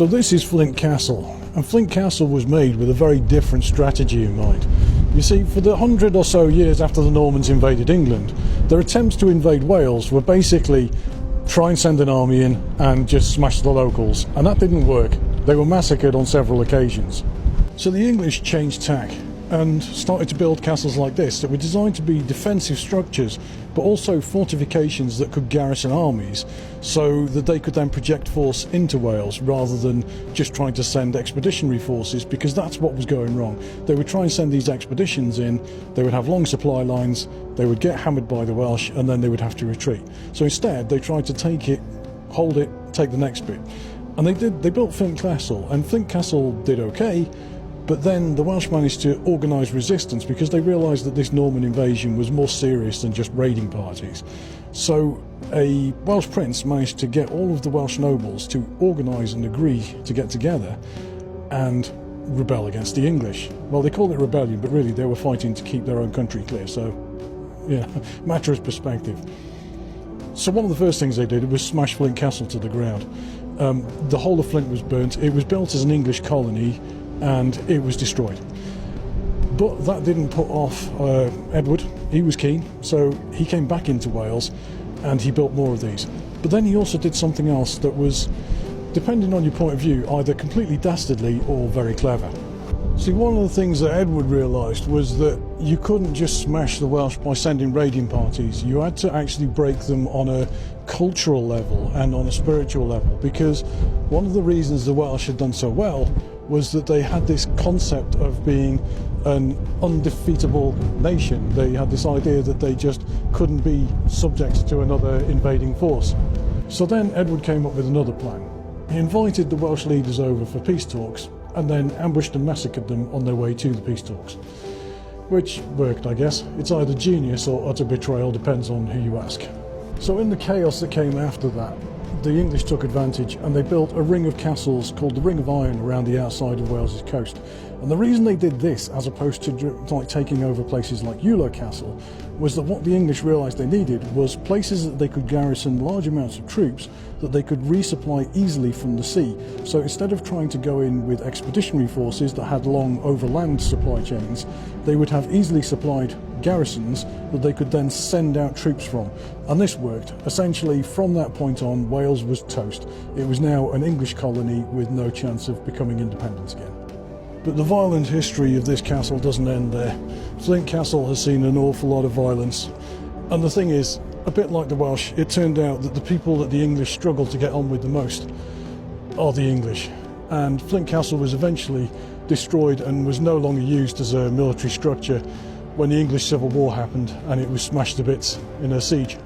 So this is Flint Castle, and Flint Castle was made with a very different strategy in mind. You see, for the 100 or so years after the Normans invaded England, their attempts to invade Wales were basically try and send an army in and just smash the locals, and that didn't work. They were massacred on several occasions. So the English changed tack and started to build castles like this that were designed to be defensive structures, but also fortifications that could garrison armies so that they could then project force into Wales rather than just trying to send expeditionary forces, because that's what was going wrong. They would try and send these expeditions in, they would have long supply lines, they would get hammered by the Welsh, and then they would have to retreat. So instead they tried to take it, hold it, take the next bit. And they built Flint Castle, and Flint Castle did okay. But then the Welsh managed to organise resistance because they realised that this Norman invasion was more serious than just raiding parties. So a Welsh prince managed to get all of the Welsh nobles to organise and agree to get together and rebel against the English. Well, they called it rebellion, but really they were fighting to keep their own country clear, so yeah, matter of perspective. So one of the first things they did was smash Flint Castle to the ground. The whole of Flint was burnt. It was built as an English colony, and it was destroyed. But that didn't put off Edward. He was keen, so he came back into Wales and he built more of these. But then he also did something else that was, depending on your point of view, either completely dastardly or very clever. See, one of the things that Edward realised was that you couldn't just smash the Welsh by sending raiding parties. You had to actually break them on a cultural level and on a spiritual level, because one of the reasons the Welsh had done so well was that they had this concept of being an undefeatable nation. They had this idea that they just couldn't be subject to another invading force. So then Edward came up with another plan. He invited the Welsh leaders over for peace talks and then ambushed and massacred them on their way to the peace talks. Which worked, I guess. It's either genius or utter betrayal, depends on who you ask. So in the chaos that came after that, the English took advantage and they built a ring of castles called the Ring of Iron around the outside of Wales's coast. And the reason they did this, as opposed to like taking over places like Ewloe Castle, was that what the English realised they needed was places that they could garrison large amounts of troops that they could resupply easily from the sea. So instead of trying to go in with expeditionary forces that had long overland supply chains, they would have easily supplied garrisons that they could then send out troops from. And this worked. Essentially, from that point on, Wales was toast. It was now an English colony with no chance of becoming independent again. But the violent history of this castle doesn't end there. Flint Castle has seen an awful lot of violence. And the thing is, a bit like the Welsh, it turned out that the people that the English struggled to get on with the most are the English. And Flint Castle was eventually destroyed and was no longer used as a military structure when the English Civil War happened and it was smashed to bits in a siege.